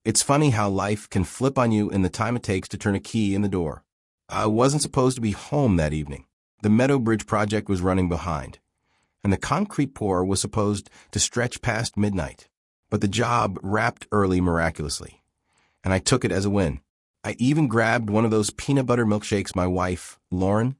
It's funny how life can flip on you in the time it takes to turn a key in the door. I wasn't supposed to be home that evening. The Meadow Bridge project was running behind, and the concrete pour was supposed to stretch past midnight. But the job wrapped early miraculously, and I took it as a win. I even grabbed one of those peanut butter milkshakes my wife, Lauren,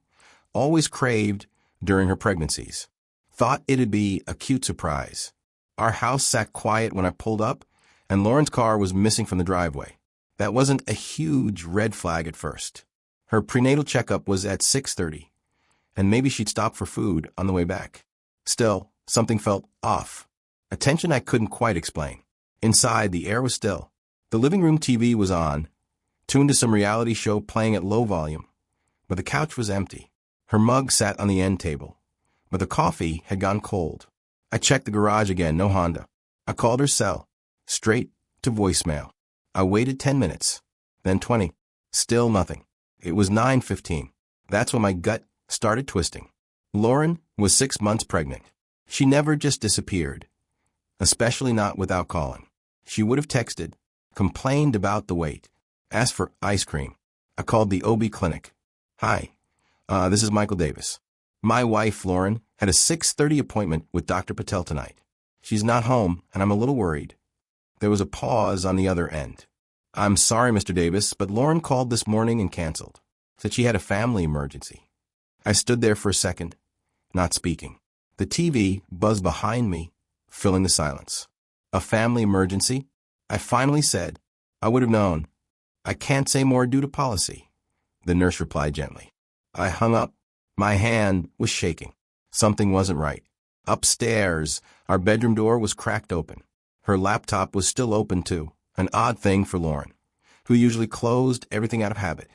always craved during her pregnancies. Thought it'd be a cute surprise. Our house sat quiet when I pulled up, and Lauren's car was missing from the driveway. That wasn't a huge red flag at first. Her prenatal checkup was at 6:30, and maybe she'd stop for food on the way back. Still, something felt off. A tension I couldn't quite explain. Inside, the air was still. The living room TV was on, tuned to some reality show playing at low volume, but the couch was empty. Her mug sat on the end table, but the coffee had gone cold. I checked the garage again, no Honda. I called her cell, straight to voicemail. I waited 10 minutes, then 20. Still nothing. It was 9:15. That's when my gut started twisting. Lauren was 6 months pregnant. She never just disappeared, especially not without calling. She would have texted, complained about the wait, asked for ice cream. I called the OB clinic. Hi, this is Michael Davis. My wife, Lauren, had a 6:30 appointment with Dr. Patel tonight. She's not home, and I'm a little worried. There was a pause on the other end. I'm sorry, Mr. Davis, but Lauren called this morning and canceled. Said she had a family emergency. I stood there for a second, not speaking. The TV buzzed behind me, filling the silence. A family emergency? I finally said, I would have known. I can't say more due to policy. The nurse replied gently. I hung up. My hand was shaking. Something wasn't right. Upstairs, our bedroom door was cracked open. Her laptop was still open too, an odd thing for Lauren, who usually closed everything out of habit.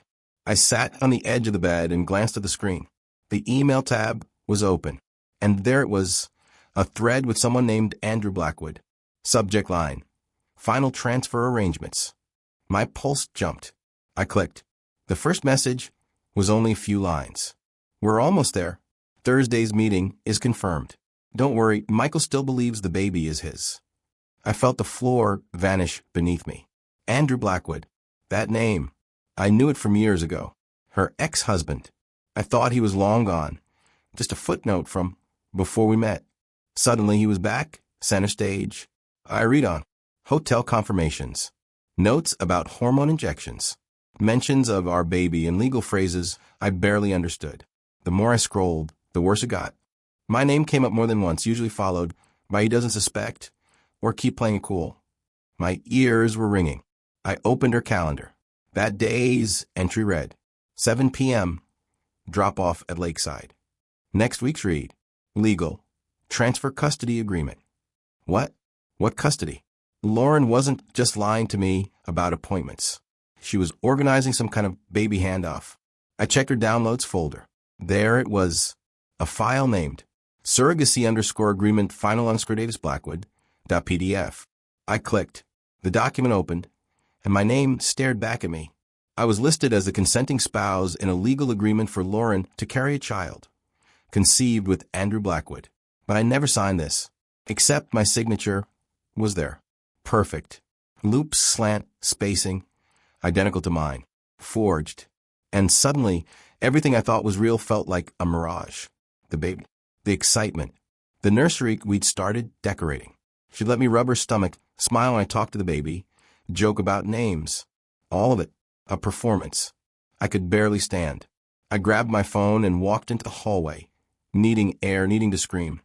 I sat on the edge of the bed and glanced at the screen. The email tab was open, and there it was, a thread with someone named Andrew Blackwood. Subject line, final transfer arrangements. My pulse jumped. I clicked. The first message was only a few lines. We're almost there. Thursday's meeting is confirmed. Don't worry, Michael still believes the baby is his. I felt the floor vanish beneath me. Andrew Blackwood. That name. I knew it from years ago. Her ex-husband. I thought he was long gone. Just a footnote from before we met. Suddenly he was back, center stage. I read on. Hotel confirmations. Notes about hormone injections. Mentions of our baby and legal phrases I barely understood. The more I scrolled, the worse it got. My name came up more than once, usually followed by he doesn't suspect or keep playing it cool. My ears were ringing. I opened her calendar. That day's entry read, 7 p.m., drop off at Lakeside. Next week's read, legal, transfer custody agreement. What? What custody? Lauren wasn't just lying to me about appointments. She was organizing some kind of baby handoff. I checked her downloads folder. There it was, a file named surrogacy_agreement final_Davis Blackwood.pdf. I clicked. The document opened, and my name stared back at me. I was listed as the consenting spouse in a legal agreement for Lauren to carry a child, conceived with Andrew Blackwood. But I never signed this, except my signature was there. Perfect. Loop, slant, spacing, identical to mine. Forged. And suddenly, everything I thought was real felt like a mirage. The baby. The excitement. The nursery we'd started decorating. She'd let me rub her stomach, smile when I talked to the baby, joke about names. All of it. A performance. I could barely stand. I grabbed my phone and walked into the hallway, needing air, needing to scream.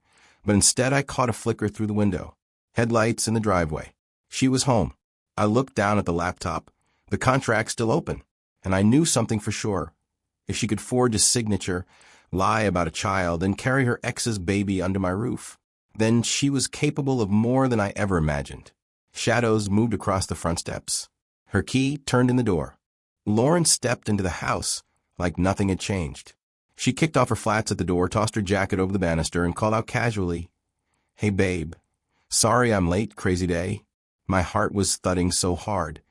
But instead I caught a flicker through the window. Headlights in the driveway. She was home. I looked down at the laptop. The contract still open. And I knew something for sure. If she could forge a signature, lie about a child, and carry her ex's baby under my roof, then she was capable of more than I ever imagined. Shadows moved across the front steps. Her key turned in the door. Lauren stepped into the house like nothing had changed. She kicked off her flats at the door, tossed her jacket over the banister, and called out casually, "Hey, babe. Sorry I'm late, crazy day." My heart was thudding so hard.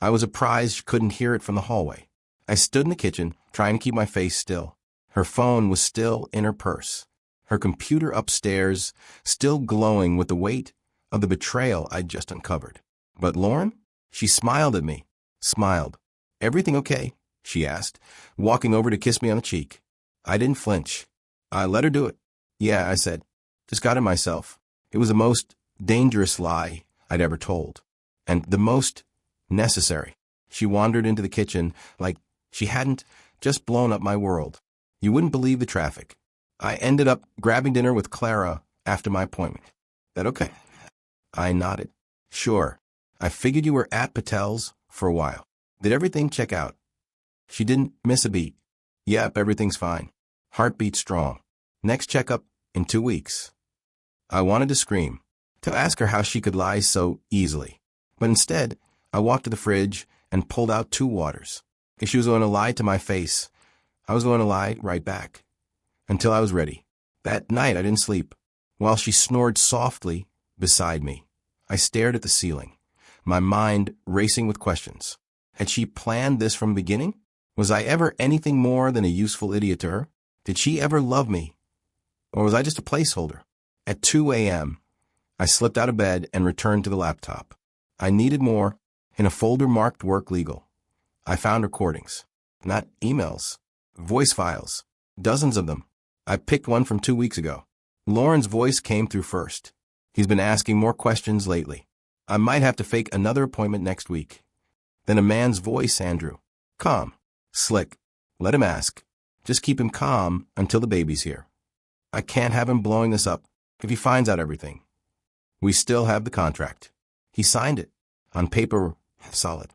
I was surprised she couldn't hear it from the hallway. I stood in the kitchen, trying to keep my face still. Her phone was still in her purse. Her computer upstairs, still glowing with the weight of the betrayal I'd just uncovered. But Lauren? She smiled at me. Smiled. "Everything okay?" she asked, walking over to kiss me on the cheek. I didn't flinch. I let her do it. "Yeah," I said. "Just got it myself." It was the most dangerous lie I'd ever told. And the most necessary. She wandered into the kitchen like she hadn't just blown up my world. You wouldn't believe the traffic. I ended up grabbing dinner with Clara after my appointment. That okay? I nodded. "Sure. I figured you were at Patel's for a while. Did everything check out?" She didn't miss a beat. "Yep, everything's fine. Heartbeat strong. Next checkup in 2 weeks." I wanted to scream, to ask her how she could lie so easily. But instead, I walked to the fridge and pulled out 2 waters. If she was going to lie to my face, I was going to lie right back. Until I was ready. That night I didn't sleep. While she snored softly beside me, I stared at the ceiling, my mind racing with questions. Had she planned this from the beginning? Was I ever anything more than a useful idiot to her? Did she ever love me? Or was I just a placeholder? At 2 a.m., I slipped out of bed and returned to the laptop. I needed more. In a folder marked Work Legal, I found recordings. Not emails. Voice files. Dozens of them. I picked one from 2 weeks ago. Lauren's voice came through first. He's been asking more questions lately. I might have to fake another appointment next week. Then a man's voice, Andrew. Calm. Slick. Let him ask. Just keep him calm until the baby's here. I can't have him blowing this up if he finds out everything. We still have the contract. He signed it. On paper, solid.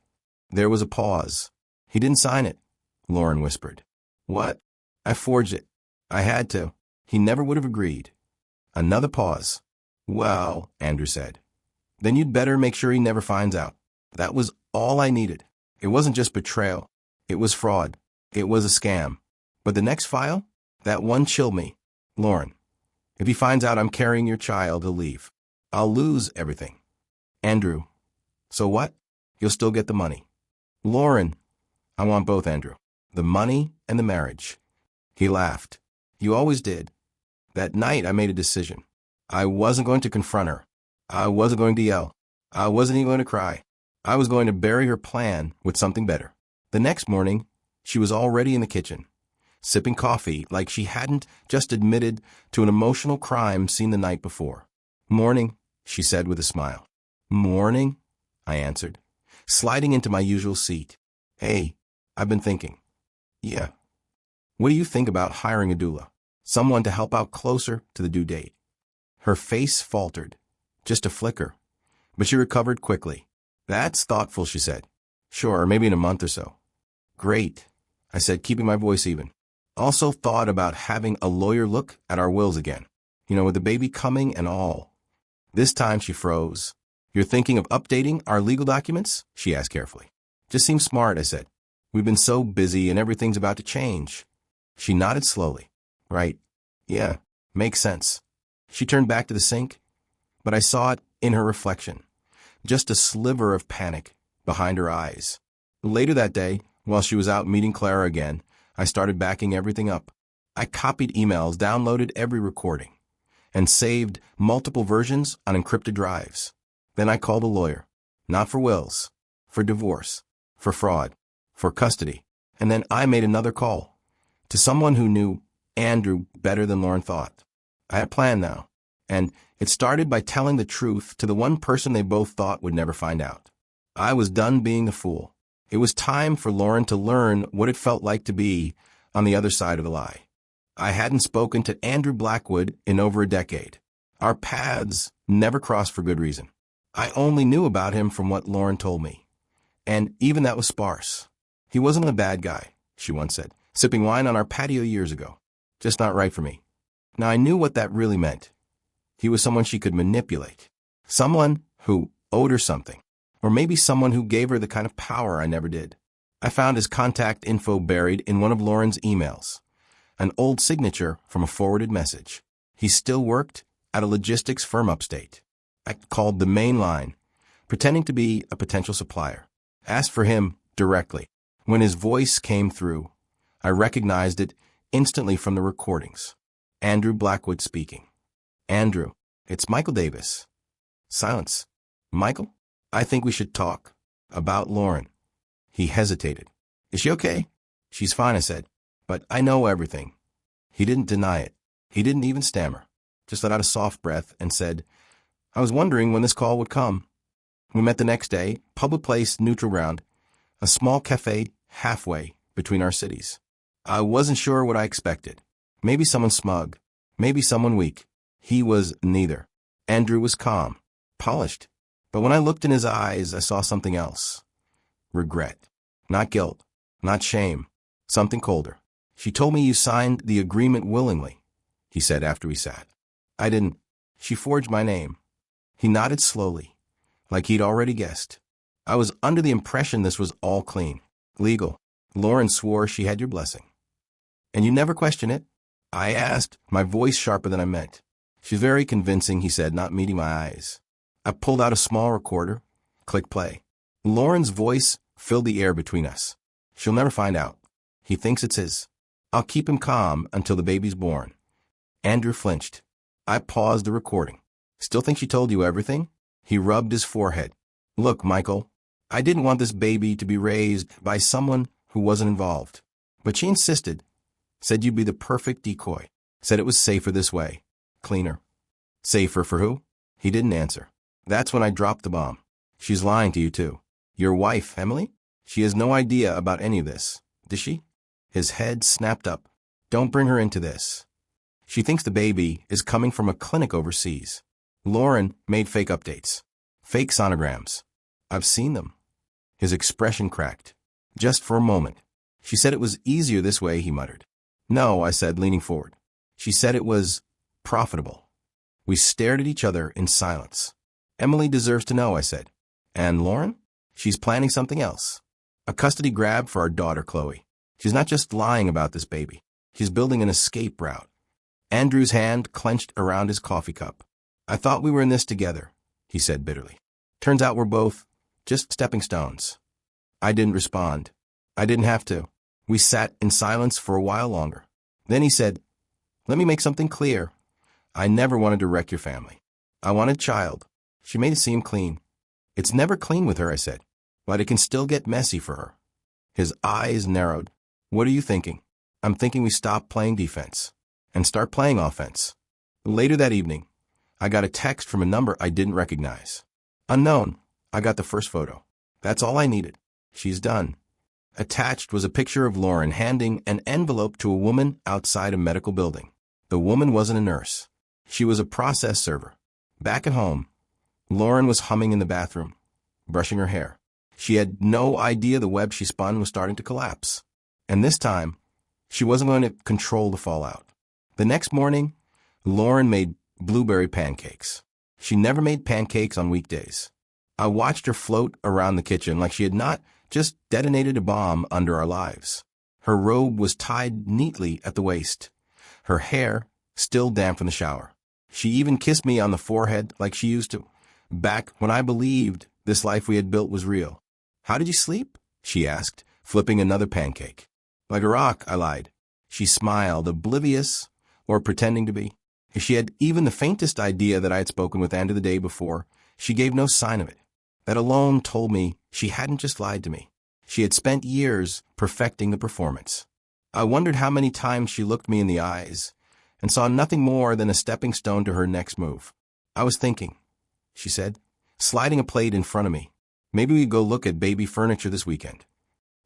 There was a pause. He didn't sign it, Lauren whispered. What? I forged it. I had to. He never would have agreed. Another pause. Well, Andrew said. Then you'd better make sure he never finds out. That was all I needed. It wasn't just betrayal. It was fraud. It was a scam. But the next file? That one chilled me. Lauren, if he finds out I'm carrying your child, he'll leave. I'll lose everything. Andrew, so what? You'll still get the money. Lauren, I want both, Andrew. The money and the marriage. He laughed. You always did. That night I made a decision. I wasn't going to confront her. I wasn't going to yell. I wasn't even going to cry. I was going to bury her plan with something better. The next morning, she was already in the kitchen, sipping coffee like she hadn't just admitted to an emotional crime seen the night before. Morning, she said with a smile. Morning, I answered, sliding into my usual seat. Hey, I've been thinking. Yeah. What do you think about hiring a doula? Someone to help out closer to the due date. Her face faltered, just a flicker, but she recovered quickly. That's thoughtful, she said. Sure, maybe in a month or so. Great, I said, keeping my voice even. Also thought about having a lawyer look at our wills again. You know, with the baby coming and all. This time she froze. You're thinking of updating our legal documents? She asked carefully. Just seems smart, I said. We've been so busy and everything's about to change. She nodded slowly. Right. Yeah, makes sense. She turned back to the sink, but I saw it in her reflection. Just a sliver of panic behind her eyes. Later that day, while she was out meeting Clara again, I started backing everything up. I copied emails, downloaded every recording, and saved multiple versions on encrypted drives. Then I called a lawyer. Not for wills, for divorce, for fraud, for custody. And then I made another call to someone who knew Andrew better than Lauren thought. I had a plan now, and it started by telling the truth to the one person they both thought would never find out. I was done being the fool. It was time for Lauren to learn what it felt like to be on the other side of the lie. I hadn't spoken to Andrew Blackwood in over a decade. Our paths never crossed for good reason. I only knew about him from what Lauren told me. And even that was sparse. He wasn't a bad guy, she once said, sipping wine on our patio years ago. Just not right for me. Now I knew what that really meant. He was someone she could manipulate. Someone who owed her something. Or maybe someone who gave her the kind of power I never did. I found his contact info buried in one of Lauren's emails. An old signature from a forwarded message. He still worked at a logistics firm upstate. I called the main line, pretending to be a potential supplier. Asked for him directly. When his voice came through, I recognized it instantly from the recordings. Andrew Blackwood speaking. Andrew, it's Michael Davis. Silence. Michael? I think we should talk. About Lauren. He hesitated. Is she okay? She's fine, I said. But I know everything. He didn't deny it. He didn't even stammer. Just let out a soft breath and said, I was wondering when this call would come. We met the next day, public place, neutral ground, a small cafe halfway between our cities. I wasn't sure what I expected. Maybe someone smug, maybe someone weak. He was neither. Andrew was calm, polished. But when I looked in his eyes, I saw something else. Regret. Not guilt. Not shame. Something colder. She told me you signed the agreement willingly, he said after we sat. I didn't. She forged my name. He nodded slowly, like he'd already guessed. I was under the impression this was all clean, legal. Lauren swore she had your blessing. And you never question it? I asked, my voice sharper than I meant. She's very convincing, he said, not meeting my eyes. I pulled out a small recorder. Click play. Lauren's voice filled the air between us. She'll never find out. He thinks it's his. I'll keep him calm until the baby's born. Andrew flinched. I paused the recording. Still think she told you everything? He rubbed his forehead. Look, Michael, I didn't want this baby to be raised by someone who wasn't involved. But she insisted. Said you'd be the perfect decoy. Said it was safer this way. Cleaner. Safer for who? He didn't answer. That's when I dropped the bomb. She's lying to you too. Your wife, Emily? She has no idea about any of this. Does she? His head snapped up. Don't bring her into this. She thinks the baby is coming from a clinic overseas. Lauren made fake updates. Fake sonograms. I've seen them. His expression cracked. Just for a moment. She said it was easier this way, he muttered. No, I said, leaning forward. She said it was profitable. We stared at each other in silence. Emily deserves to know, I said. And Lauren? She's planning something else. A custody grab for our daughter, Chloe. She's not just lying about this baby. She's building an escape route. Andrew's hand clenched around his coffee cup. I thought we were in this together, he said bitterly. Turns out we're both just stepping stones. I didn't respond. I didn't have to. We sat in silence for a while longer. Then he said, let me make something clear. I never wanted to wreck your family. I wanted a child. She made it seem clean. It's never clean with her, I said, but it can still get messy for her. His eyes narrowed. What are you thinking? I'm thinking we stop playing defense and start playing offense. Later that evening, I got a text from a number I didn't recognize. Unknown. I got the first photo. That's all I needed. She's done. Attached was a picture of Lauren handing an envelope to a woman outside a medical building. The woman wasn't a nurse. She was a process server. Back at home, Lauren was humming in the bathroom, brushing her hair. She had no idea the web she spun was starting to collapse. And this time, she wasn't going to control the fallout. The next morning, Lauren made blueberry pancakes. She never made pancakes on weekdays. I watched her float around the kitchen like she had not just detonated a bomb under our lives. Her robe was tied neatly at the waist, her hair still damp from the shower. She even kissed me on the forehead like she used to, back when I believed this life we had built was real. How did you sleep? She asked, flipping another pancake. Like a rock, I lied. She smiled, oblivious or pretending to be. If she had even the faintest idea that I had spoken with Andrew the day before, she gave no sign of it. That alone told me she hadn't just lied to me. She had spent years perfecting the performance. I wondered how many times she looked me in the eyes and saw nothing more than a stepping stone to her next move. I was thinking, she said, sliding a plate in front of me. Maybe we go look at baby furniture this weekend.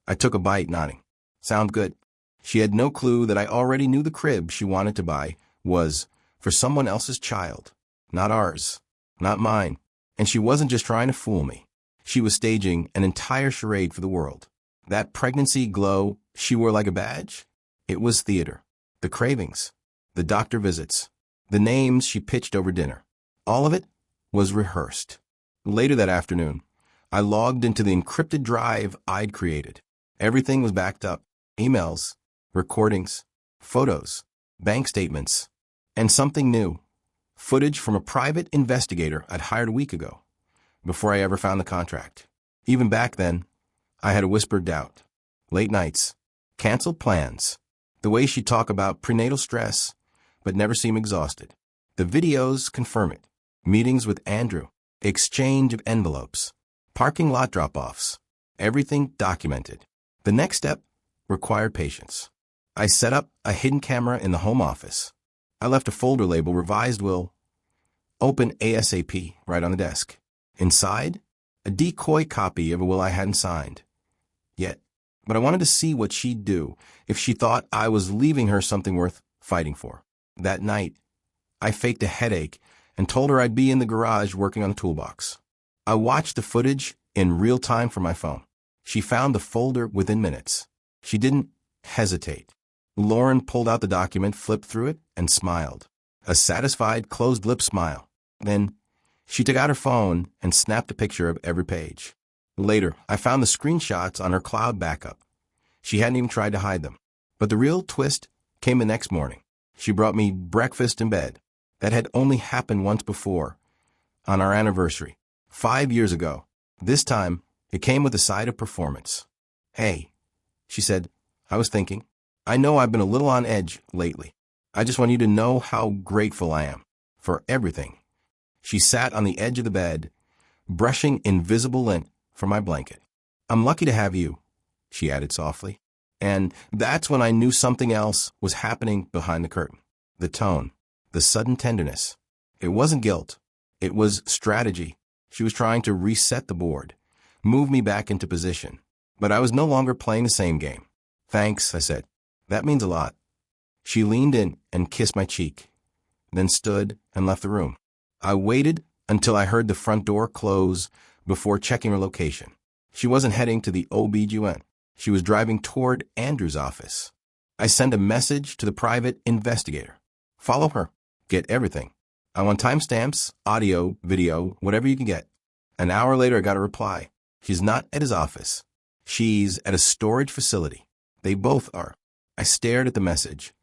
I took a bite, nodding. Sound good. She had no clue that I already knew the crib she wanted to buy was for someone else's child, not ours, not mine. And she wasn't just trying to fool me. She was staging an entire charade for the world. That pregnancy glow she wore like a badge? It was theater. The cravings, the doctor visits, the names she pitched over dinner. All of it was rehearsed. Later that afternoon, I logged into the encrypted drive I'd created. Everything was backed up. Emails, recordings, photos, bank statements, and something new. Footage from a private investigator I'd hired a week ago, before I ever found the contract. Even back then, I had a whispered doubt. Late nights, canceled plans, the way she'd talk about prenatal stress, but never seem exhausted. The videos confirm it. Meetings with Andrew, exchange of envelopes, parking lot drop-offs, everything documented. The next step required patience. I set up a hidden camera in the home office. I left a folder labeled Revised Will, Open ASAP, right on the desk. Inside, a decoy copy of a will I hadn't signed yet, but I wanted to see what she'd do if she thought I was leaving her something worth fighting for. That night, I faked a headache and told her I'd be in the garage working on the toolbox. I watched the footage in real time from my phone. She found the folder within minutes. She didn't hesitate. Lauren pulled out the document, flipped through it, and smiled. A satisfied, closed-lip smile. Then, she took out her phone and snapped a picture of every page. Later, I found the screenshots on her cloud backup. She hadn't even tried to hide them. But the real twist came the next morning. She brought me breakfast in bed. That had only happened once before, on our anniversary, 5 years ago. This time, it came with a side of performance. "Hey," she said, "I was thinking. I know I've been a little on edge lately. I just want you to know how grateful I am for everything." She sat on the edge of the bed, brushing invisible lint from my blanket. "I'm lucky to have you," she added softly. And that's when I knew something else was happening behind the curtain. The tone, the sudden tenderness. It wasn't guilt. It was strategy. She was trying to reset the board, move me back into position. But I was no longer playing the same game. "Thanks," I said. "That means a lot." She leaned in and kissed my cheek, then stood and left the room. I waited until I heard the front door close before checking her location. She wasn't heading to the OB/GYN. She was driving toward Andrew's office. I sent a message to the private investigator. "Follow her. Get everything. I want timestamps, audio, video, whatever you can get." An hour later, I got a reply. "She's not at his office. She's at a storage facility. They both are." I stared at the message,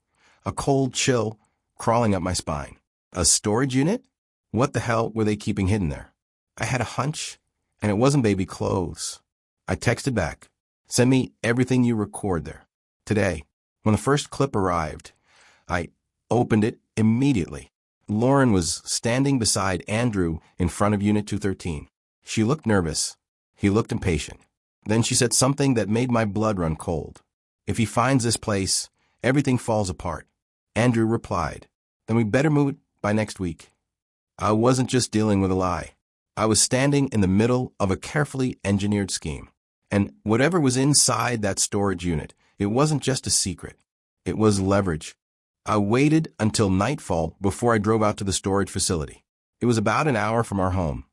a cold chill crawling up my spine. A storage unit? What the hell were they keeping hidden there? I had a hunch, and it wasn't baby clothes. I texted back, "Send me everything you record there. Today." When the first clip arrived, I opened it immediately. Lauren was standing beside Andrew in front of Unit 213. She looked nervous. He looked impatient. Then she said something that made my blood run cold. "If he finds this place, everything falls apart." Andrew replied, "Then we better move it by next week." I wasn't just dealing with a lie. I was standing in the middle of a carefully engineered scheme. And whatever was inside that storage unit, it wasn't just a secret. It was leverage. I waited until nightfall before I drove out to the storage facility. It was about an hour from our home,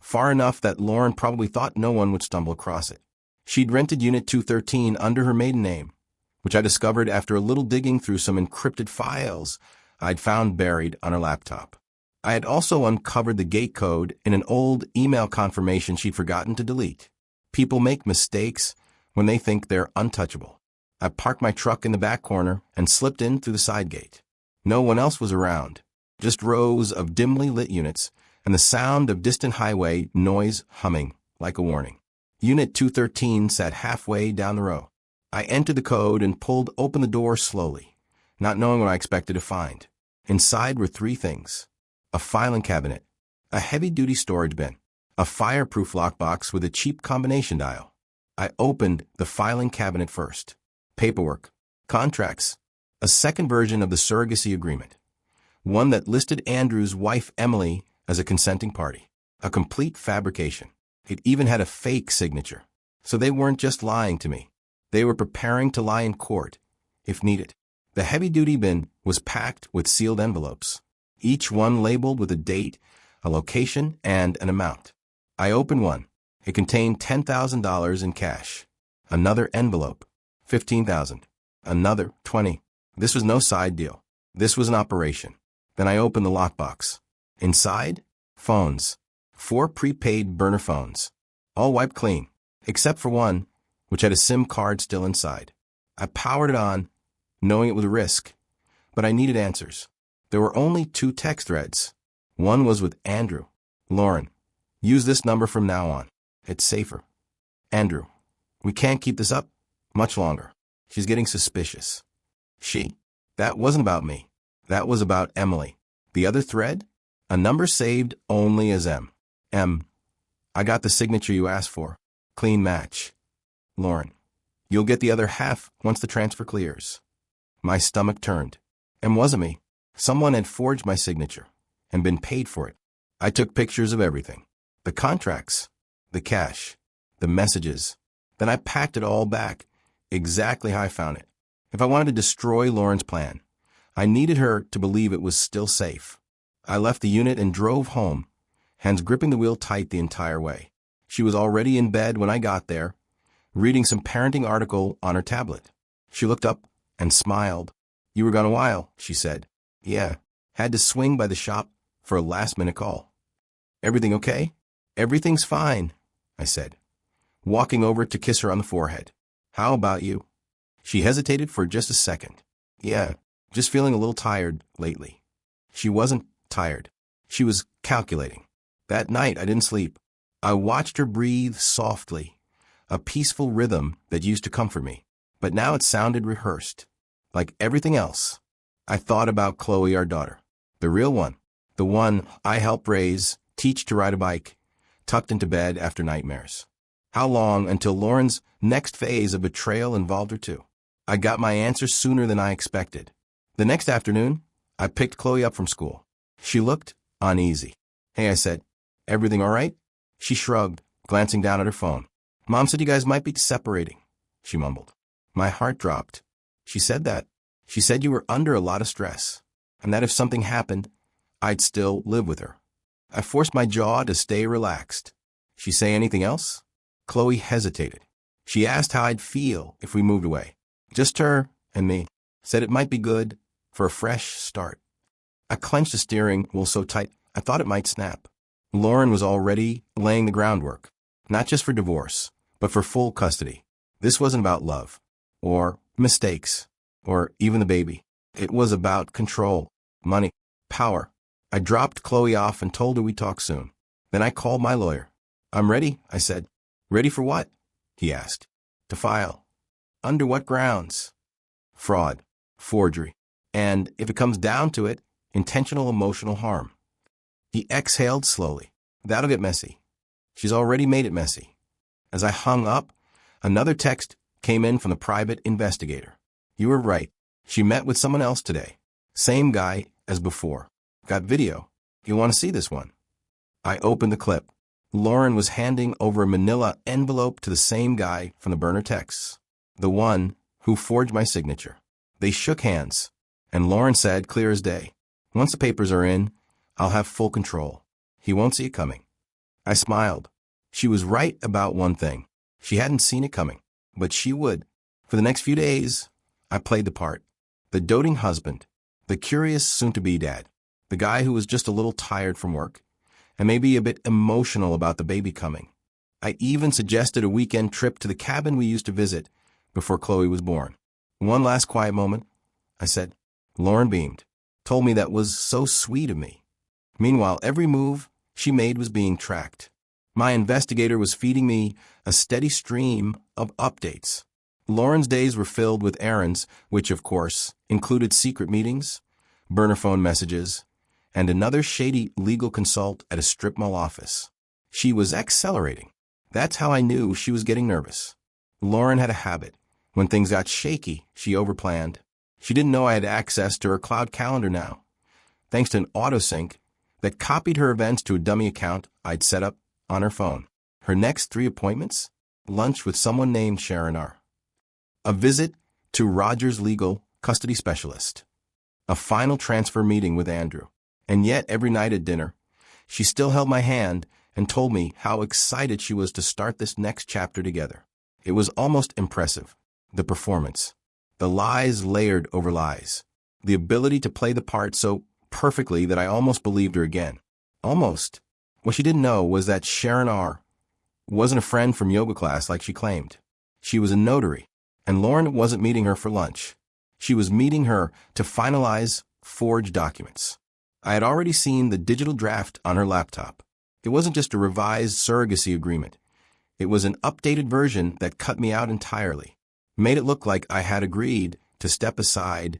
far enough that Lauren probably thought no one would stumble across it. She'd rented Unit 213 under her maiden name, which I discovered after a little digging through some encrypted files I'd found buried on her laptop. I had also uncovered the gate code in an old email confirmation she'd forgotten to delete. People make mistakes when they think they're untouchable. I parked my truck in the back corner and slipped in through the side gate. No one else was around, just rows of dimly lit units and the sound of distant highway noise humming like a warning. Unit 213 sat halfway down the row. I entered the code and pulled open the door slowly, not knowing what I expected to find. Inside were three things: a filing cabinet, a heavy-duty storage bin, a fireproof lockbox with a cheap combination dial. I opened the filing cabinet first. Paperwork, contracts, a second version of the surrogacy agreement, one that listed Andrew's wife Emily as a consenting party. A complete fabrication. It even had a fake signature. So they weren't just lying to me. They were preparing to lie in court, if needed. The heavy-duty bin was packed with sealed envelopes, each one labeled with a date, a location, and an amount. I opened one. It contained $10,000 in cash. Another envelope, $15,000. Another, $20,000. This was no side deal. This was an operation. Then I opened the lockbox. Inside, phones. 4 prepaid burner phones, all wiped clean, except for one, which had a SIM card still inside. I powered it on, knowing it was a risk, but I needed answers. There were only 2 text threads. One was with Andrew. "Lauren, use this number from now on. It's safer." Andrew, "We can't keep this up much longer. She's getting suspicious." She. That wasn't about me. That was about Emily. The other thread? A number saved only as M. M. I got the signature you asked for. Clean match. Lauren. You'll get the other half once the transfer clears. My stomach turned. And wasn't me. Someone had forged my signature and been paid for it. I took pictures of everything. The contracts, the cash, the messages. Then I packed it all back, exactly how I found it. If I wanted to destroy Lauren's plan, I needed her to believe it was still safe. I left the unit and drove home, hands gripping the wheel tight the entire way. She was already in bed when I got there, reading some parenting article on her tablet. She looked up and smiled. You were gone a while, she said. Yeah, had to swing by the shop for a last-minute call. Everything okay? Everything's fine, I said, walking over to kiss her on the forehead. How about you? She hesitated for just a second. Yeah, just feeling a little tired lately. She wasn't tired. She was calculating. That night I didn't sleep. I watched her breathe softly, a peaceful rhythm that used to comfort me. But now it sounded rehearsed. Like everything else, I thought about Chloe, our daughter. The real one. The one I helped raise, teach to ride a bike, tucked into bed after nightmares. How long until Lauren's next phase of betrayal involved her too? I got my answer sooner than I expected. The next afternoon, I picked Chloe up from school. She looked uneasy. Hey, I said, everything all right? She shrugged, glancing down at her phone. Mom said you guys might be separating, she mumbled. My heart dropped. She said that. She said you were under a lot of stress, and that if something happened, I'd still live with her. I forced my jaw to stay relaxed. She say anything else? Chloe hesitated. She asked how I'd feel if we moved away. Just her and me. Said it might be good for a fresh start. I clenched the steering wheel so tight I thought it might snap. Lauren was already laying the groundwork, not just for divorce, but for full custody. This wasn't about love, or mistakes, or even the baby. It was about control, money, power. I dropped Chloe off and told her we'd talk soon. Then I called my lawyer. I'm ready, I said. Ready for what? He asked. To file. Under what grounds? Fraud, forgery, and, if it comes down to it, intentional emotional harm. He exhaled slowly. That'll get messy. She's already made it messy. As I hung up, another text came in from the private investigator. You were right. She met with someone else today. Same guy as before. Got video. You want to see this one? I opened the clip. Lauren was handing over a manila envelope to the same guy from the burner texts. The one who forged my signature. They shook hands, and Lauren said, clear as day, once the papers are in, I'll have full control. He won't see it coming. I smiled. She was right about one thing. She hadn't seen it coming, but she would. For the next few days, I played the part. The doting husband, the curious soon-to-be dad, the guy who was just a little tired from work, and maybe a bit emotional about the baby coming. I even suggested a weekend trip to the cabin we used to visit before Chloe was born. One last quiet moment, I said. Lauren beamed, told me that was so sweet of me. Meanwhile, every move she made was being tracked. My investigator was feeding me a steady stream of updates. Lauren's days were filled with errands, which, of course, included secret meetings, burner phone messages, and another shady legal consult at a strip mall office. She was accelerating. That's how I knew she was getting nervous. Lauren had a habit. When things got shaky, she overplanned. She didn't know I had access to her cloud calendar now, thanks to an autosync that copied her events to a dummy account I'd set up on her phone. Her next 3 appointments? Lunch with someone named Sharon R. A visit to Roger's legal custody specialist. A final transfer meeting with Andrew. And yet, every night at dinner, she still held my hand and told me how excited she was to start this next chapter together. It was almost impressive. The performance. The lies layered over lies. The ability to play the part so perfectly that I almost believed her again. Almost. What she didn't know was that Sharon R. wasn't a friend from yoga class like she claimed. She was a notary, and Lauren wasn't meeting her for lunch. She was meeting her to finalize forged documents. I had already seen the digital draft on her laptop. It wasn't just a revised surrogacy agreement. It was an updated version that cut me out entirely, made it look like I had agreed to step aside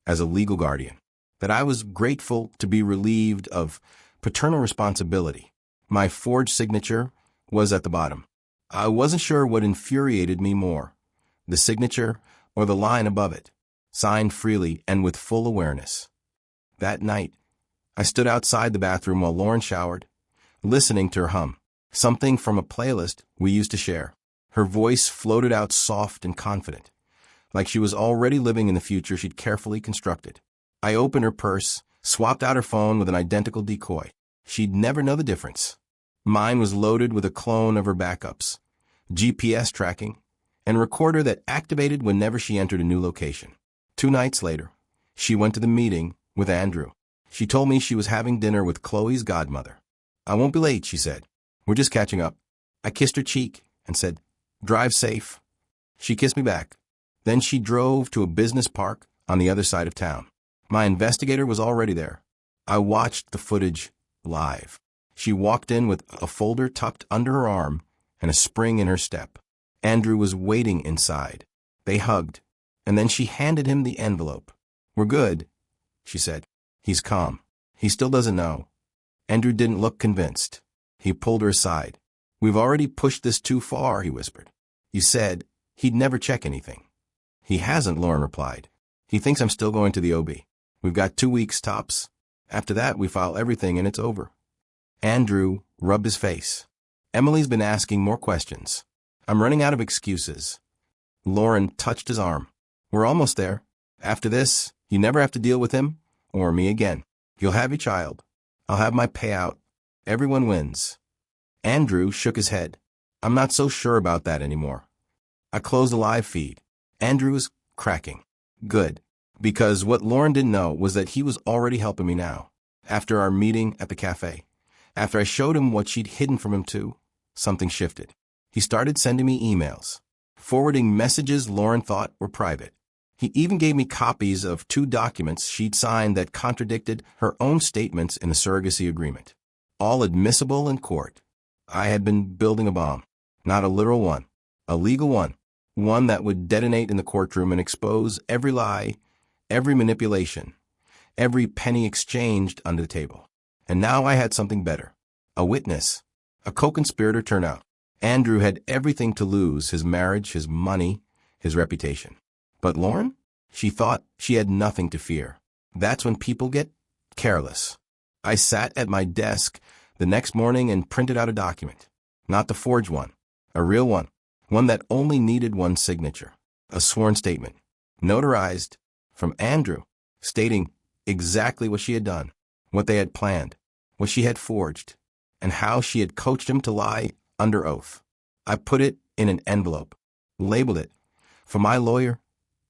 as a legal guardian, that I was grateful to be relieved of paternal responsibility. My forged signature was at the bottom. I wasn't sure what infuriated me more, the signature or the line above it, signed freely and with full awareness. That night, I stood outside the bathroom while Lauren showered, listening to her hum, something from a playlist we used to share. Her voice floated out soft and confident, like she was already living in the future she'd carefully constructed. I opened her purse, swapped out her phone with an identical decoy. She'd never know the difference. Mine was loaded with a clone of her backups, GPS tracking, and a recorder that activated whenever she entered a new location. 2 nights later, she went to the meeting with Andrew. She told me she was having dinner with Chloe's godmother. "I won't be late," she said. "We're just catching up." I kissed her cheek and said, "Drive safe." She kissed me back. Then she drove to a business park on the other side of town. My investigator was already there. I watched the footage live. She walked in with a folder tucked under her arm and a spring in her step. Andrew was waiting inside. They hugged, and then she handed him the envelope. "We're good," she said. "He's calm. He still doesn't know." Andrew didn't look convinced. He pulled her aside. "We've already pushed this too far," he whispered. "You said he'd never check anything." "He hasn't," Lauren replied. "He thinks I'm still going to the OB. We've got 2 weeks tops. After that, we file everything and it's over." Andrew rubbed his face. "Emily's been asking more questions. I'm running out of excuses." Lauren touched his arm. "We're almost there. After this, you never have to deal with him or me again. You'll have your child. I'll have my payout. Everyone wins." Andrew shook his head. "I'm not so sure about that anymore." I closed the live feed. Andrew was cracking. Good. Because what Lauren didn't know was that he was already helping me now. After our meeting at the cafe, after I showed him what she'd hidden from him too, something shifted. He started sending me emails, forwarding messages Lauren thought were private. He even gave me copies of 2 documents she'd signed that contradicted her own statements in the surrogacy agreement. All admissible in court. I had been building a bomb. Not a literal one. A legal one. One that would detonate in the courtroom and expose every lie, every manipulation, every penny exchanged under the table. And now I had something better. A witness. A co-conspirator turnout. Andrew had everything to lose, his marriage, his money, his reputation. But Lauren? She thought she had nothing to fear. That's when people get careless. I sat at my desk the next morning and printed out a document. Not the forged one. A real one. One that only needed one signature. A sworn statement. Notarized from Andrew, stating exactly what she had done, what they had planned, what she had forged, and how she had coached him to lie under oath. I put it in an envelope, labeled it, "For my lawyer,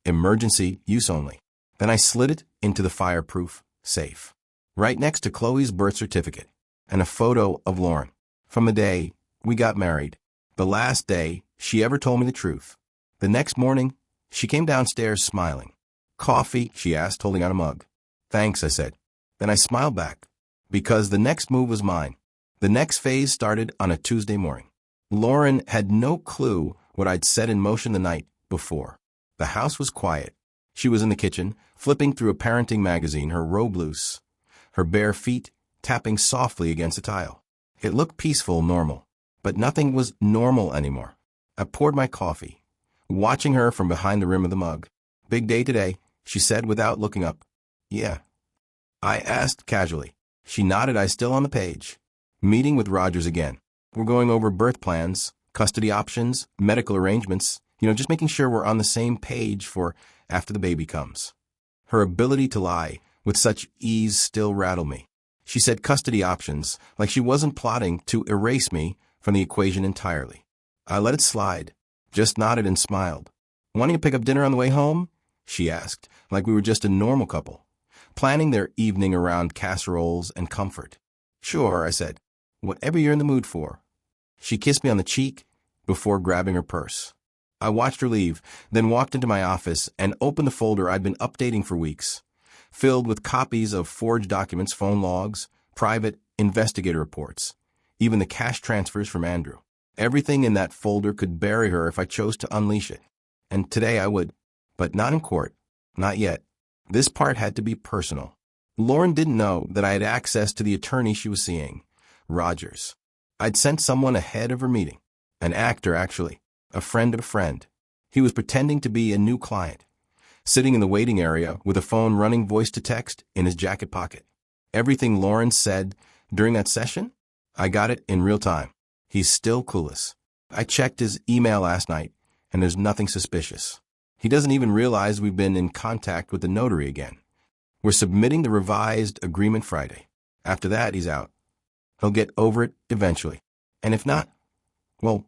emergency use only." Then I slid it into the fireproof safe, right next to Chloe's birth certificate, and a photo of Lauren, from the day we got married, the last day she ever told me the truth. The next morning, she came downstairs smiling. "Coffee?" she asked, holding out a mug. "Thanks," I said. Then I smiled back, because the next move was mine. The next phase started on a Tuesday morning. Lauren had no clue what I'd set in motion the night before. The house was quiet. She was in the kitchen, flipping through a parenting magazine, her robe loose, her bare feet tapping softly against a tile. It looked peaceful, normal, but nothing was normal anymore. I poured my coffee, watching her from behind the rim of the mug. "Big day today," she said without looking up. "Yeah." I asked casually. She nodded. I still on the page. "Meeting with Rogers again. We're going over birth plans, custody options, medical arrangements, just making sure we're on the same page for after the baby comes." Her ability to lie with such ease still rattled me. She said custody options, like she wasn't plotting to erase me from the equation entirely. I let it slide, just nodded and smiled. "Wanting to pick up dinner on the way home?" she asked, like we were just a normal couple, planning their evening around casseroles and comfort. "Sure," I said. "Whatever you're in the mood for." She kissed me on the cheek before grabbing her purse. I watched her leave, then walked into my office and opened the folder I'd been updating for weeks, filled with copies of forged documents, phone logs, private investigator reports, even the cash transfers from Andrew. Everything in that folder could bury her if I chose to unleash it. And today I would. But not in court. Not yet. This part had to be personal. Lauren didn't know that I had access to the attorney she was seeing, Rogers. I'd sent someone ahead of her meeting. An actor, actually. A friend of a friend. He was pretending to be a new client, sitting in the waiting area with a phone running voice to text in his jacket pocket. Everything Lauren said during that session, I got it in real time. He's still clueless. I checked his email last night, and there's nothing suspicious. He doesn't even realize we've been in contact with the notary again. We're submitting the revised agreement Friday. After that, he's out. He'll get over it eventually. And if not, well,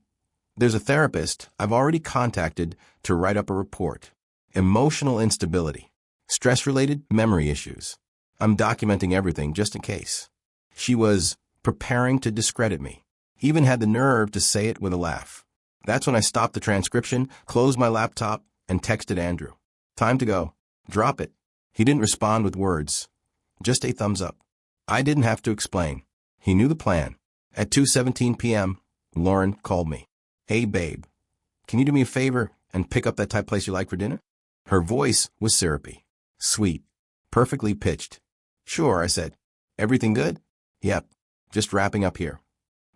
there's a therapist I've already contacted to write up a report. Emotional instability. Stress-related memory issues. I'm documenting everything just in case. She was preparing to discredit me. Even had the nerve to say it with a laugh. That's when I stopped the transcription, closed my laptop, and texted Andrew. Time to go. Drop it. He didn't respond with words. Just a thumbs up. I didn't have to explain. He knew the plan. At 2:17 p.m., Lauren called me. Hey, babe. Can you do me a favor and pick up that type place you like for dinner? Her voice was syrupy. Sweet. Perfectly pitched. Sure, I said. Everything good? Yep. Just wrapping up here.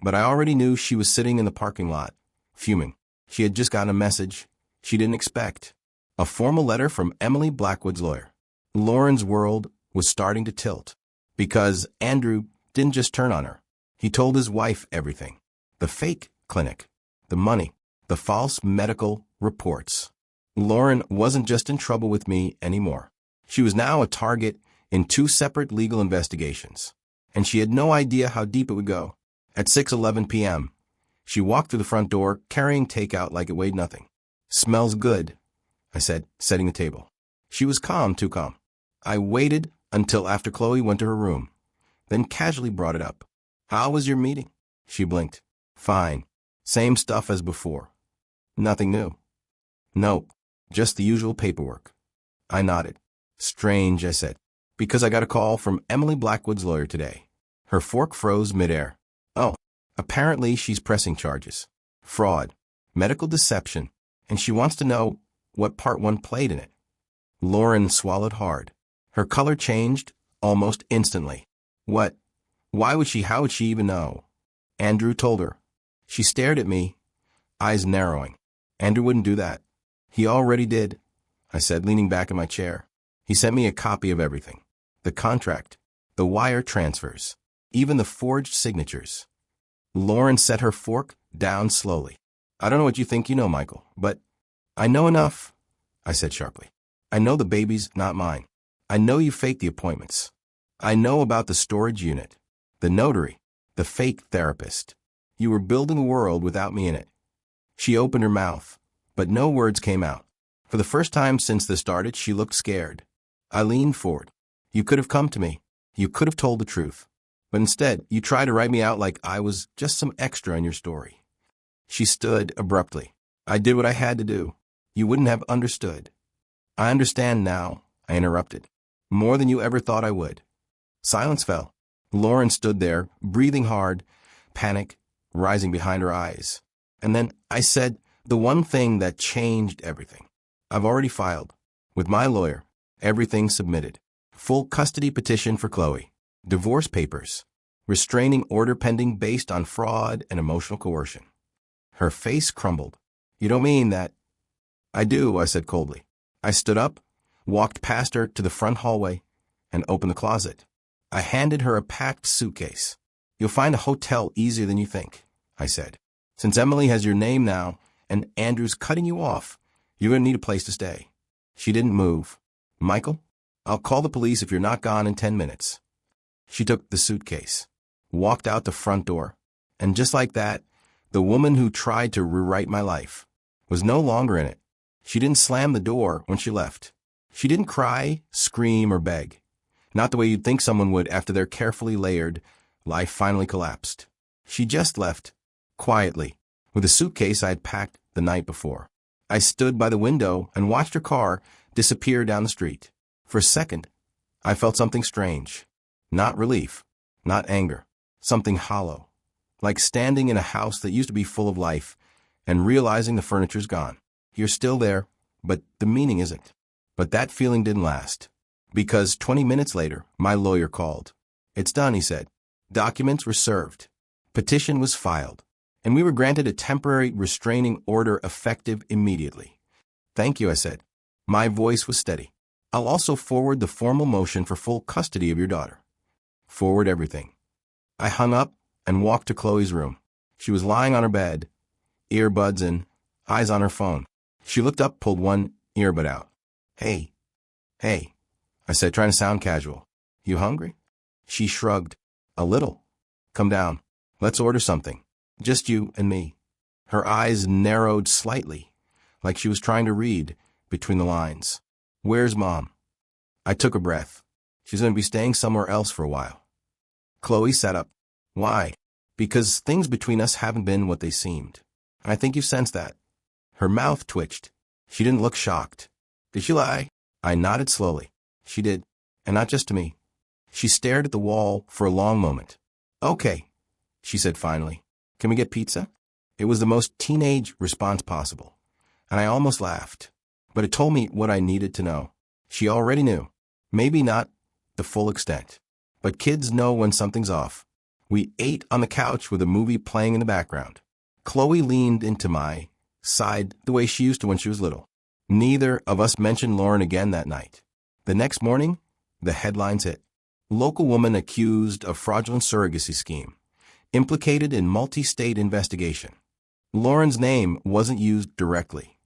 But I already knew she was sitting in the parking lot, fuming. She had just gotten a message she didn't expect. A formal letter from Emily Blackwood's lawyer. Lauren's world was starting to tilt. Because Andrew didn't just turn on her. He told his wife everything. The fake clinic. The money. The false medical reports. Lauren wasn't just in trouble with me anymore. She was now a target in 2 separate legal investigations. And she had no idea how deep it would go. At 6:11 p.m., she walked through the front door, carrying takeout like it weighed nothing. Smells good, I said, setting the table. She was calm, too calm. I waited until after Chloe went to her room, then casually brought it up. How was your meeting? She blinked. Fine. Same stuff as before. Nothing new. Nope. Just the usual paperwork. I nodded. Strange, I said, because I got a call from Emily Blackwood's lawyer today. Her fork froze midair. Oh, apparently she's pressing charges. Fraud, medical deception, and she wants to know what part one played in it. Lauren swallowed hard. Her color changed almost instantly. What? Why would she? How would she even know? Andrew told her. She stared at me, eyes narrowing. Andrew wouldn't do that. He already did, I said, leaning back in my chair. He sent me a copy of everything. The contract, the wire transfers, even the forged signatures. Lauren set her fork down slowly. I don't know what you think you know, Michael, but I know enough, I said sharply. I know the baby's not mine. I know you faked the appointments. I know about the storage unit, the notary, the fake therapist. You were building a world without me in it. She opened her mouth, but no words came out. For the first time since this started, she looked scared. I leaned forward. You could have come to me. You could have told the truth. But instead, you tried to write me out like I was just some extra in your story. She stood abruptly. I did what I had to do. You wouldn't have understood. I understand now, I interrupted. More than you ever thought I would. Silence fell. Lauren stood there, breathing hard, panic rising behind her eyes. And then I said the one thing that changed everything. I've already filed. With my lawyer. Everything submitted. Full custody petition for Chloe. Divorce papers. Restraining order pending based on fraud and emotional coercion. Her face crumbled. You don't mean that? I do, I said coldly. I stood up, walked past her to the front hallway, and opened the closet. I handed her a packed suitcase. You'll find a hotel easier than you think, I said. Since Emily has your name now, and Andrew's cutting you off, you're going to need a place to stay. She didn't move. Michael, I'll call the police if you're not gone in 10 minutes. She took the suitcase, walked out the front door, and just like that, the woman who tried to rewrite my life was no longer in it. She didn't slam the door when she left. She didn't cry, scream, or beg. Not the way you'd think someone would after their carefully layered life finally collapsed. She just left, quietly, with a suitcase I had packed the night before. I stood by the window and watched her car disappear down the street. For a second, I felt something strange. Not relief, not anger, something hollow. Like standing in a house that used to be full of life and realizing the furniture's gone. You're still there, but the meaning isn't. But that feeling didn't last. Because 20 minutes later, my lawyer called. It's done, he said. Documents were served. Petition was filed, and we were granted a temporary restraining order effective immediately. Thank you, I said. My voice was steady. I'll also forward the formal motion for full custody of your daughter. Forward everything. I hung up and walked to Chloe's room. She was lying on her bed, earbuds in, eyes on her phone. She looked up, pulled one earbud out. Hey, I said, trying to sound casual. You hungry? She shrugged. A little. Come down. Let's order something. Just you and me. Her eyes narrowed slightly, like she was trying to read between the lines. Where's Mom? I took a breath. She's going to be staying somewhere else for a while. Chloe sat up. Why? Because things between us haven't been what they seemed. I think you've sensed that. Her mouth twitched. She didn't look shocked. Did she lie? I nodded slowly. She did, and not just to me. She stared at the wall for a long moment. Okay, she said finally. Can we get pizza? It was the most teenage response possible, and I almost laughed. But it told me what I needed to know. She already knew. Maybe not the full extent, but kids know when something's off. We ate on the couch with a movie playing in the background. Chloe leaned into my side the way she used to when she was little. Neither of us mentioned Lauren again that night. The next morning, the headlines hit. Local woman accused of fraudulent surrogacy scheme, implicated in multi-state investigation. Lauren's name wasn't used directly,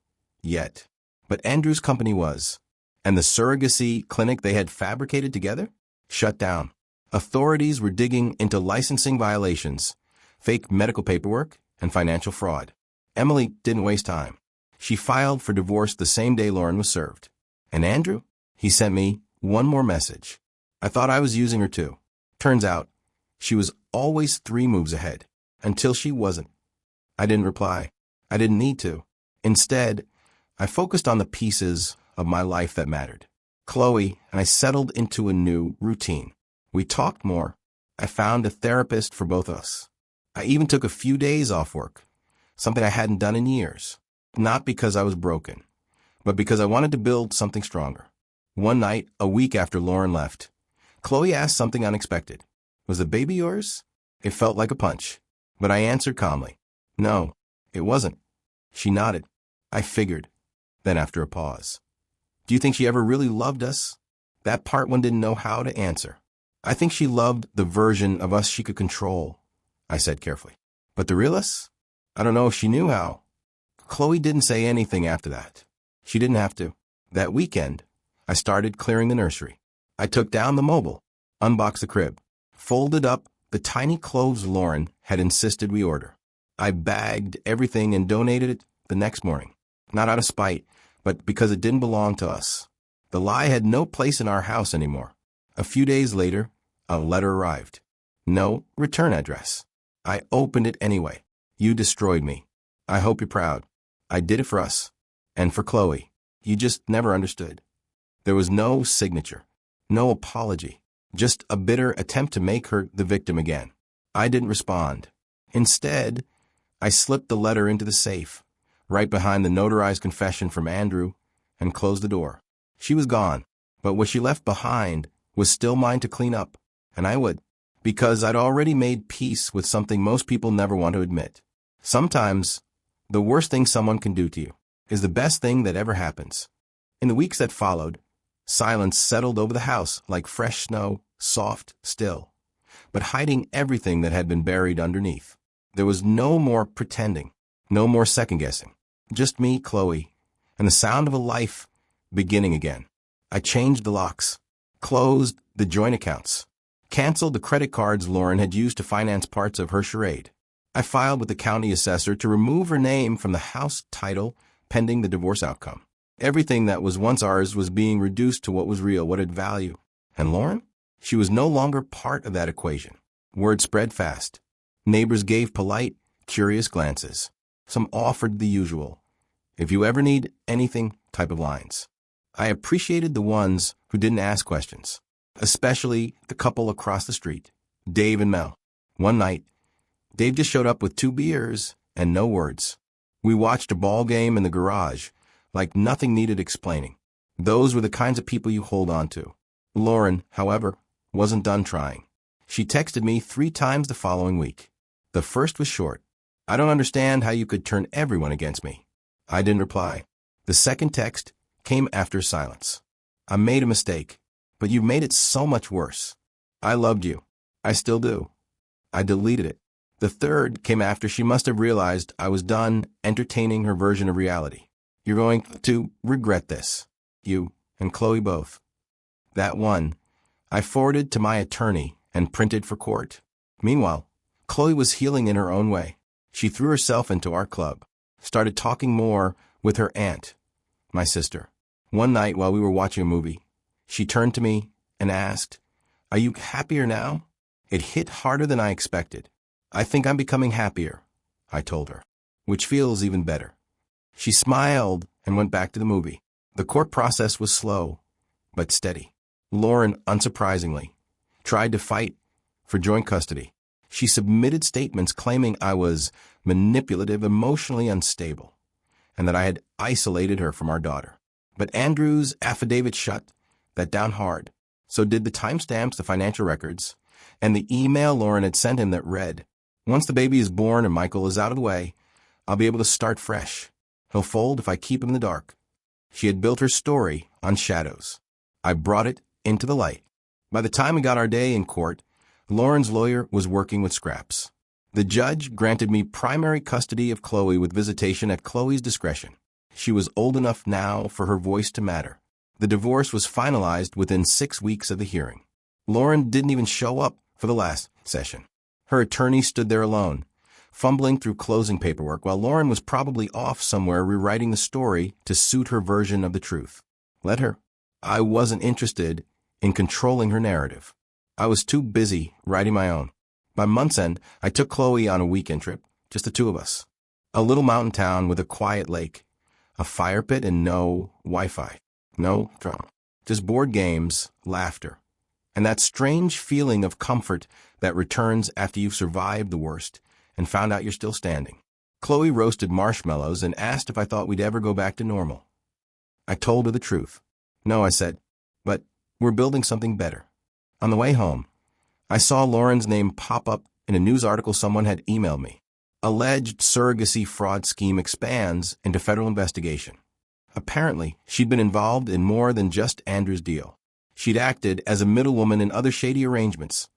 yet, but Andrew's company was, and the surrogacy clinic they had fabricated together? Shut down. Authorities were digging into licensing violations, fake medical paperwork, and financial fraud. Emily didn't waste time. She filed for divorce the same day Lauren was served. And Andrew? He sent me one more message. I thought I was using her too. Turns out, she was always 3 moves ahead, until she wasn't. I didn't reply. I didn't need to. Instead, I focused on the pieces of my life that mattered. Chloe and I settled into a new routine. We talked more. I found a therapist for both of us. I even took a few days off work, something I hadn't done in years. Not because I was broken, but because I wanted to build something stronger. One night, a week after Lauren left, Chloe asked something unexpected. Was the baby yours? It felt like a punch, but I answered calmly. No, it wasn't. She nodded. I figured. Then after a pause. Do you think she ever really loved us? That part one didn't know how to answer. I think she loved the version of us she could control, I said carefully. But the real us? I don't know if she knew how. Chloe didn't say anything after that. She didn't have to. That weekend, I started clearing the nursery. I took down the mobile, unboxed the crib, folded up the tiny clothes Lauren had insisted we order. I bagged everything and donated it the next morning. Not out of spite, but because it didn't belong to us. The lie had no place in our house anymore. A few days later, a letter arrived. No return address. I opened it anyway. You destroyed me. I hope you're proud. I did it for us. And for Chloe. You just never understood. There was no signature. No apology. Just a bitter attempt to make her the victim again. I didn't respond. Instead, I slipped the letter into the safe, right behind the notarized confession from Andrew, and closed the door. She was gone, but what she left behind was still mine to clean up, and I would, because I'd already made peace with something most people never want to admit. Sometimes, the worst thing someone can do to you is the best thing that ever happens. In the weeks that followed, silence settled over the house like fresh snow, soft, still, but hiding everything that had been buried underneath. There was no more pretending, no more second-guessing. Just me, Chloe, and the sound of a life beginning again. I changed the locks, closed the joint accounts, canceled the credit cards Lauren had used to finance parts of her charade. I filed with the county assessor to remove her name from the house title pending the divorce outcome. Everything that was once ours was being reduced to what was real, what had value. And Lauren? She was no longer part of that equation. Word spread fast. Neighbors gave polite, curious glances. Some offered the usual, if you ever need anything type of lines. I appreciated the ones who didn't ask questions, especially the couple across the street, Dave and Mel. One night, Dave just showed up with 2 beers and no words. We watched a ball game in the garage, like nothing needed explaining. Those were the kinds of people you hold on to. Lauren, however, wasn't done trying. She texted me 3 times the following week. The first was short. I don't understand how you could turn everyone against me. I didn't reply. The second text came after silence. I made a mistake, but you made it so much worse. I loved you. I still do. I deleted it. The third came after she must have realized I was done entertaining her version of reality. You're going to regret this. You and Chloe both. That one, I forwarded to my attorney and printed for court. Meanwhile, Chloe was healing in her own way. She threw herself into our club, started talking more with her aunt, my sister. One night while we were watching a movie, she turned to me and asked, "Are you happier now?" It hit harder than I expected. "I think I'm becoming happier," I told her, "which feels even better." She smiled and went back to the movie. The court process was slow, but steady. Lauren, unsurprisingly, tried to fight for joint custody. She submitted statements claiming I was manipulative, emotionally unstable, and that I had isolated her from our daughter. But Andrew's affidavit shut that down hard. So did the timestamps, the financial records, and the email Lauren had sent him that read, "Once the baby is born and Michael is out of the way, I'll be able to start fresh. He'll fold if I keep him in the dark." She had built her story on shadows. I brought it into the light. By the time we got our day in court, Lauren's lawyer was working with scraps. The judge granted me primary custody of Chloe with visitation at Chloe's discretion. She was old enough now for her voice to matter. The divorce was finalized within 6 weeks of the hearing. Lauren didn't even show up for the last session. Her attorney stood there alone, fumbling through closing paperwork while Lauren was probably off somewhere rewriting the story to suit her version of the truth. Let her. I wasn't interested in controlling her narrative. I was too busy writing my own. By month's end, I took Chloe on a weekend trip, just the two of us. A little mountain town with a quiet lake, a fire pit, and no Wi-Fi. No drama. Just board games, laughter, and that strange feeling of comfort that returns after you've survived the worst and found out you're still standing. Chloe roasted marshmallows and asked if I thought we'd ever go back to normal. I told her the truth. "No," I said, "but we're building something better." On the way home, I saw Lauren's name pop up in a news article someone had emailed me. Alleged surrogacy fraud scheme expands into federal investigation. Apparently, she'd been involved in more than just Andrew's deal. She'd acted as a middlewoman in other shady arrangements,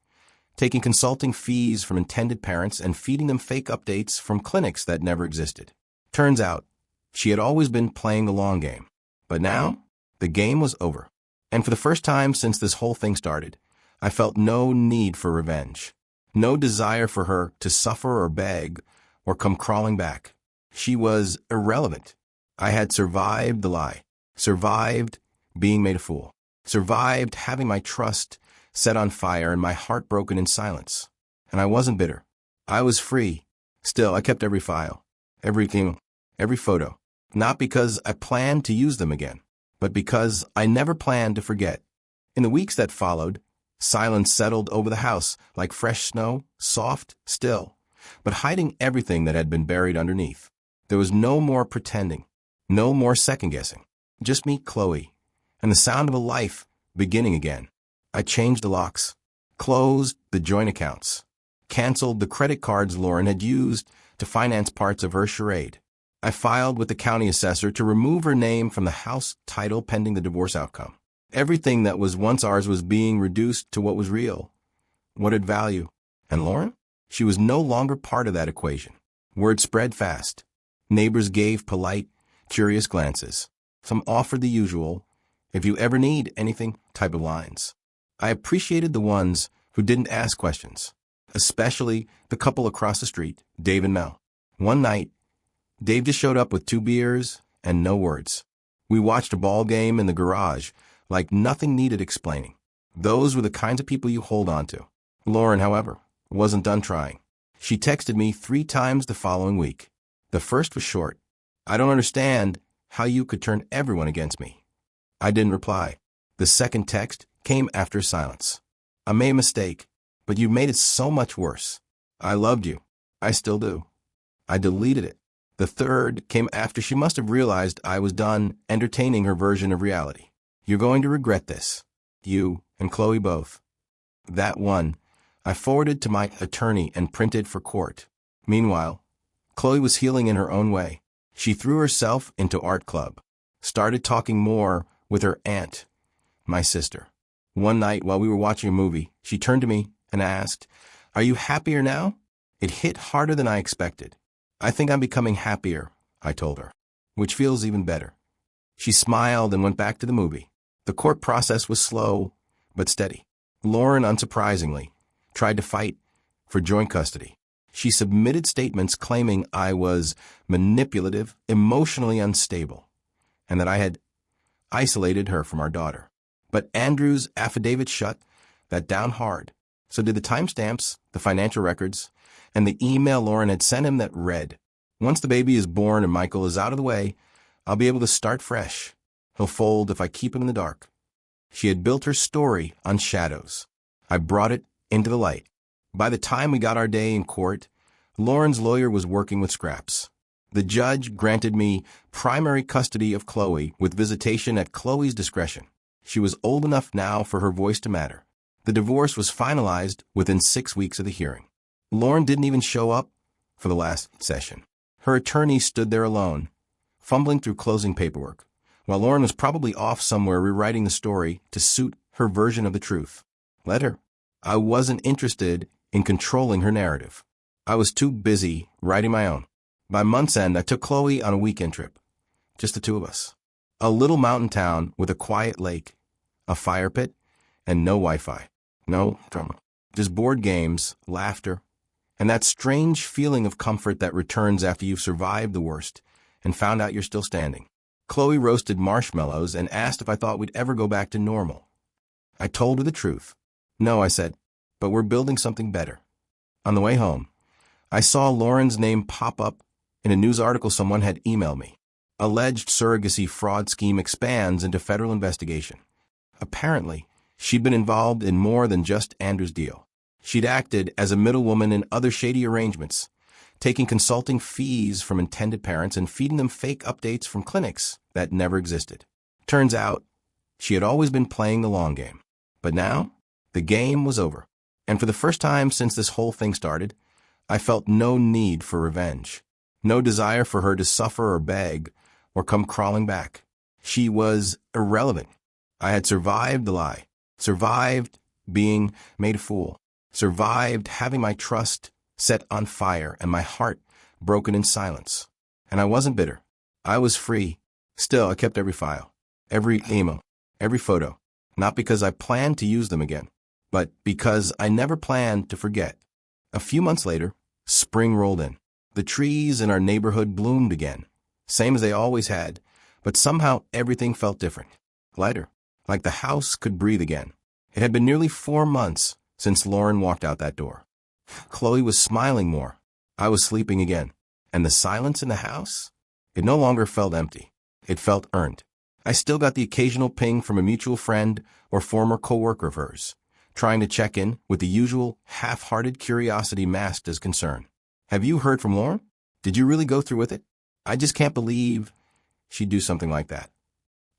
taking consulting fees from intended parents and feeding them fake updates from clinics that never existed. Turns out, she had always been playing the long game. But now, the game was over. And for the first time since this whole thing started, I felt no need for revenge. No desire for her to suffer or beg or come crawling back. She was irrelevant. I had survived the lie, survived being made a fool, survived having my trust set on fire and my heart broken in silence. And I wasn't bitter. I was free. Still, I kept every file, every email, every photo, not because I planned to use them again, but because I never planned to forget. In the weeks that followed, silence settled over the house like fresh snow, soft, still, but hiding everything that had been buried underneath. There was no more pretending, no more second-guessing. Just me, Chloe, and the sound of a life beginning again. I changed the locks, closed the joint accounts, canceled the credit cards Lauren had used to finance parts of her charade. I filed with the county assessor to remove her name from the house title pending the divorce outcome. Everything that was once ours was being reduced to what was real, what had value. And Lauren? She was no longer part of that equation. Word spread fast. Neighbors gave polite, curious glances. Some offered the usual, "If you ever need anything," type of lines. I appreciated the ones who didn't ask questions, especially the couple across the street, Dave and Mel. One night, Dave just showed up with 2 beers and no words. We watched a ball game in the garage, like nothing needed explaining. Those were the kinds of people you hold on to. Lauren, however, wasn't done trying. She texted me 3 times the following week. The first was short. "I don't understand how you could turn everyone against me." I didn't reply. The second text came after silence. "I made a mistake, but you made it so much worse. I loved you. I still do." I deleted it. The third came after she must have realized I was done entertaining her version of reality. "You're going to regret this. You and Chloe both." That one, I forwarded to my attorney and printed for court. Meanwhile, Chloe was healing in her own way. She threw herself into art club, started talking more with her aunt, my sister. One night while we were watching a movie, she turned to me and asked, "Are you happier now?" It hit harder than I expected. "I think I'm becoming happier," I told her, "which feels even better." She smiled and went back to the movie. The court process was slow, but steady. Lauren, unsurprisingly, tried to fight for joint custody. She submitted statements claiming I was manipulative, emotionally unstable, and that I had isolated her from our daughter. But Andrew's affidavit shut that down hard. So did the timestamps, the financial records, and the email Lauren had sent him that read, "Once the baby is born and Michael is out of the way, I'll be able to start fresh. He'll fold if I keep him in the dark." She had built her story on shadows. I brought it into the light. By the time we got our day in court, Lauren's lawyer was working with scraps. The judge granted me primary custody of Chloe with visitation at Chloe's discretion. She was old enough now for her voice to matter. The divorce was finalized within 6 weeks of the hearing. Lauren didn't even show up for the last session. Her attorney stood there alone, fumbling through closing paperwork, while Lauren was probably off somewhere rewriting the story to suit her version of the truth. Let her. I wasn't interested in controlling her narrative. I was too busy writing my own. By month's end, I took Chloe on a weekend trip. Just the two of us. A little mountain town with a quiet lake, a fire pit, and no Wi-Fi. No drama. Just board games, laughter, and that strange feeling of comfort that returns after you've survived the worst and found out you're still standing. Chloe roasted marshmallows and asked if I thought we'd ever go back to normal. I told her the truth. "No," I said, "but we're building something better." On the way home, I saw Lauren's name pop up in a news article someone had emailed me. Alleged surrogacy fraud scheme expands into federal investigation. Apparently, she'd been involved in more than just Andrew's deal. She'd acted as a middlewoman in other shady arrangements, taking consulting fees from intended parents and feeding them fake updates from clinics that never existed. Turns out, she had always been playing the long game. But now, the game was over. And for the first time since this whole thing started, I felt no need for revenge. No desire for her to suffer or beg or come crawling back. She was irrelevant. I had survived the lie, survived being made a fool, survived having my trust set on fire and my heart broken in silence. And I wasn't bitter. I was free. Still, I kept every file, every email, every photo, not because I planned to use them again, but because I never planned to forget. A few months later, spring rolled in. The trees in our neighborhood bloomed again, same as they always had, but somehow everything felt different, lighter, like the house could breathe again. It had been nearly 4 months since Lauren walked out that door. Chloe was smiling more. I was sleeping again. And the silence in the house? It no longer felt empty. It felt earned. I still got the occasional ping from a mutual friend or former coworker of hers, trying to check in with the usual half-hearted curiosity masked as concern. "Have you heard from Lauren? Did you really go through with it? I just can't believe she'd do something like that."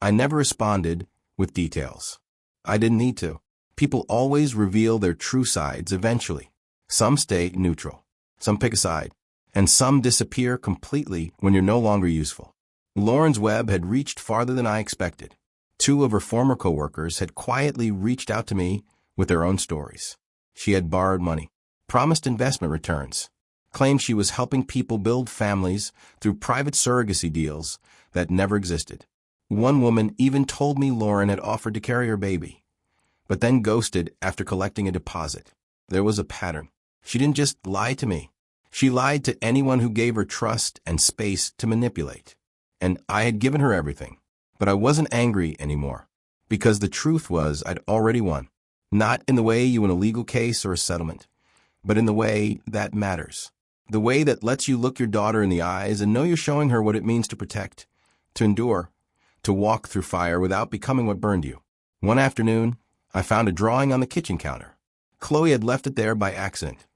I never responded with details. I didn't need to. People always reveal their true sides eventually. Some stay neutral, some pick a side, and some disappear completely when you're no longer useful. Lauren's web had reached farther than I expected. 2 of her former coworkers had quietly reached out to me with their own stories. She had borrowed money, promised investment returns, claimed she was helping people build families through private surrogacy deals that never existed. One woman even told me Lauren had offered to carry her baby, but then ghosted after collecting a deposit. There was a pattern. She didn't just lie to me. She lied to anyone who gave her trust and space to manipulate. And I had given her everything. But I wasn't angry anymore, because the truth was I'd already won. Not in the way you win a legal case or a settlement, but in the way that matters. The way that lets you look your daughter in the eyes and know you're showing her what it means to protect, to endure, to walk through fire without becoming what burned you. One afternoon, I found a drawing on the kitchen counter. Chloe had left it there by accident,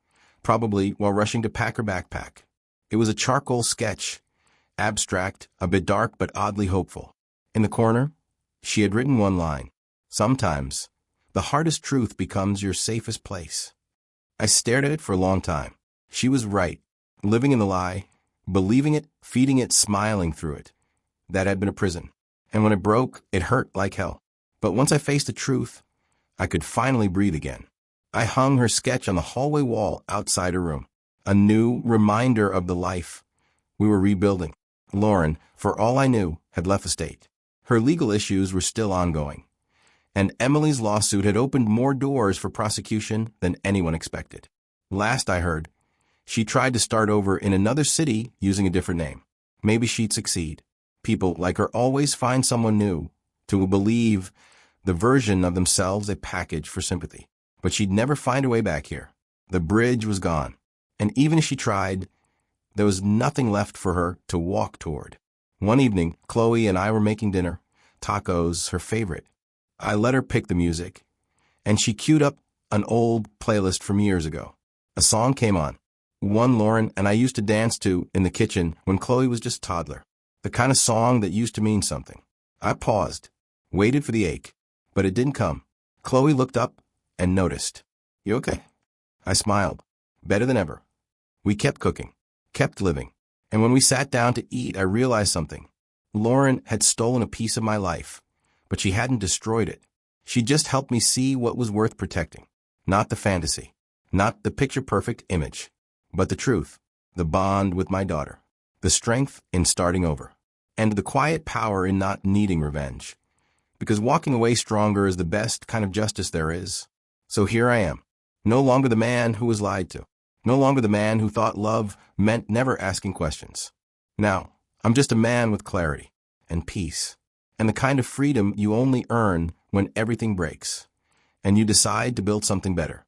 probably while rushing to pack her backpack. It was a charcoal sketch, abstract, a bit dark but oddly hopeful. In the corner, she had written one line: "Sometimes, the hardest truth becomes your safest place." I stared at it for a long time. She was right. Living in the lie, believing it, feeding it, smiling through it. That had been a prison. And when it broke, it hurt like hell. But once I faced the truth, I could finally breathe again. I hung her sketch on the hallway wall outside her room. A new reminder of the life we were rebuilding. Lauren, for all I knew, had left the state. Her legal issues were still ongoing. And Emily's lawsuit had opened more doors for prosecution than anyone expected. Last I heard, she tried to start over in another city using a different name. Maybe she'd succeed. People like her always find someone new to believe the version of themselves they package for sympathy. But she'd never find a way back here. The bridge was gone. And even if she tried, there was nothing left for her to walk toward. One evening, Chloe and I were making dinner, tacos, her favorite. I let her pick the music, and she queued up an old playlist from years ago. A song came on, one Lauren and I used to dance to in the kitchen when Chloe was just a toddler. The kind of song that used to mean something. I paused, waited for the ache, but it didn't come. Chloe looked up and noticed. "You okay?" I smiled. Better than ever. We kept cooking, kept living. And when we sat down to eat, I realized something. Lauren had stolen a piece of my life, but she hadn't destroyed it. She just helped me see what was worth protecting. Not the fantasy, not the picture-perfect image, but the truth, the bond with my daughter, the strength in starting over, and the quiet power in not needing revenge. Because walking away stronger is the best kind of justice there is. So here I am, no longer the man who was lied to, no longer the man who thought love meant never asking questions. Now, I'm just a man with clarity and peace, and the kind of freedom you only earn when everything breaks, and you decide to build something better.